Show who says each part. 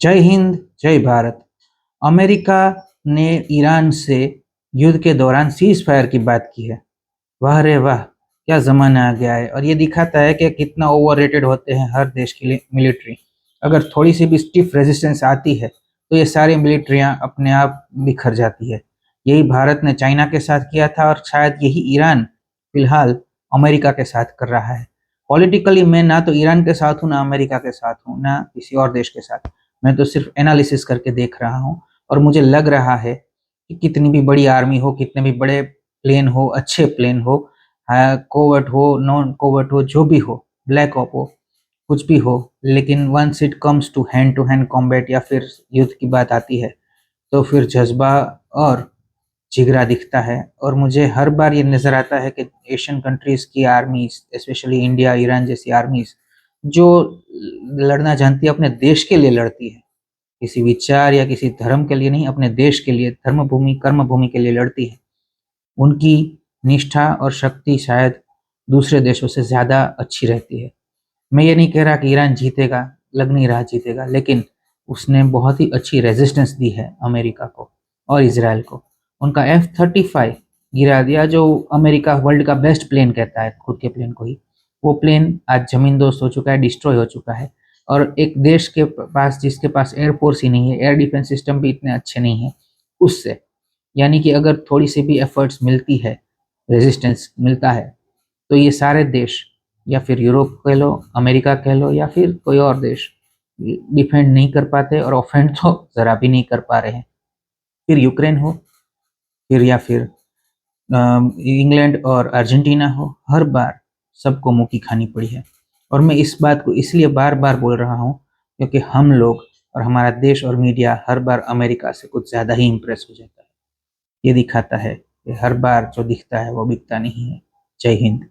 Speaker 1: जय हिंद, जय भारत। अमेरिका ने ईरान से युद्ध के दौरान सीज फायर की बात की है। वाह रे वाह, क्या ज़माना आ गया है। और ये दिखाता है कि कितना ओवररेटेड होते हैं हर देश के लिए मिलिट्री। अगर थोड़ी सी भी स्टिफ रेजिस्टेंस आती है तो ये सारी मिलिट्रियाँ अपने आप बिखर जाती है। यही भारत ने चाइना के साथ किया था और शायद यही ईरान फिलहाल अमेरिका के साथ कर रहा है। पॉलिटिकली मैं ना तो ईरान के साथ हूँ, ना अमेरिका के साथ हूँ, ना किसी और देश के साथ। मैं तो सिर्फ एनालिसिस करके देख रहा हूँ और मुझे लग रहा है कि कितनी भी बड़ी आर्मी हो, कितने भी बड़े प्लेन हो, अच्छे प्लेन हो, कोवर्ट हो, नॉन कोवर्ट हो, जो भी हो, ब्लैक ऑप हो, कुछ भी हो, लेकिन once it comes to hand combat या फिर युद्ध की बात आती है तो फिर जज्बा और जिगरा दिखता है। और मुझे हर बार ये नज़र आता है कि एशियन कंट्रीज़ की आर्मीज़, स्पेशली इंडिया, ईरान जैसी आर्मीज़ जो लड़ना जानती है, अपने देश के लिए लड़ती है, किसी विचार या किसी धर्म के लिए नहीं, अपने देश के लिए, धर्म भूमि, कर्म भूमि के लिए लड़ती है। उनकी निष्ठा और शक्ति शायद दूसरे देशों से ज़्यादा अच्छी रहती है। मैं ये नहीं कह रहा कि ईरान जीतेगा, लग नहीं रहा जीतेगा, लेकिन उसने बहुत ही अच्छी रेजिस्टेंस दी है अमेरिका को और इज़राइल को। उनका F-35 गिरा दिया, जो अमेरिका वर्ल्ड का बेस्ट प्लेन कहता है खुद के प्लेन को ही। वो प्लेन आज ज़मींदोज़ हो चुका है, डिस्ट्रॉय हो चुका है। और एक देश के पास, जिसके पास एयरफोर्स ही नहीं है, एयर डिफेंस सिस्टम भी इतने अच्छे नहीं हैं, उससे, यानी कि अगर थोड़ी सी भी एफर्ट्स मिलती है, रेजिस्टेंस मिलता है, तो ये सारे देश, या फिर यूरोप कह लो, अमेरिका कह लो, या फिर कोई और देश, डिफेंड नहीं कर पाते और ऑफेंड तो ज़रा भी नहीं कर पा रहे हैं। फिर यूक्रेन हो, फिर या फिर इंग्लैंड और अर्जेंटीना हो, हर बार सबको मुँह की खानी पड़ी है। और मैं इस बात को इसलिए बार बार बोल रहा हूँ क्योंकि हम लोग और हमारा देश और मीडिया हर बार अमेरिका से कुछ ज़्यादा ही इम्प्रेस हो जाता है। ये दिखाता है कि हर बार जो दिखता है वो बिकता नहीं है। जय हिंद।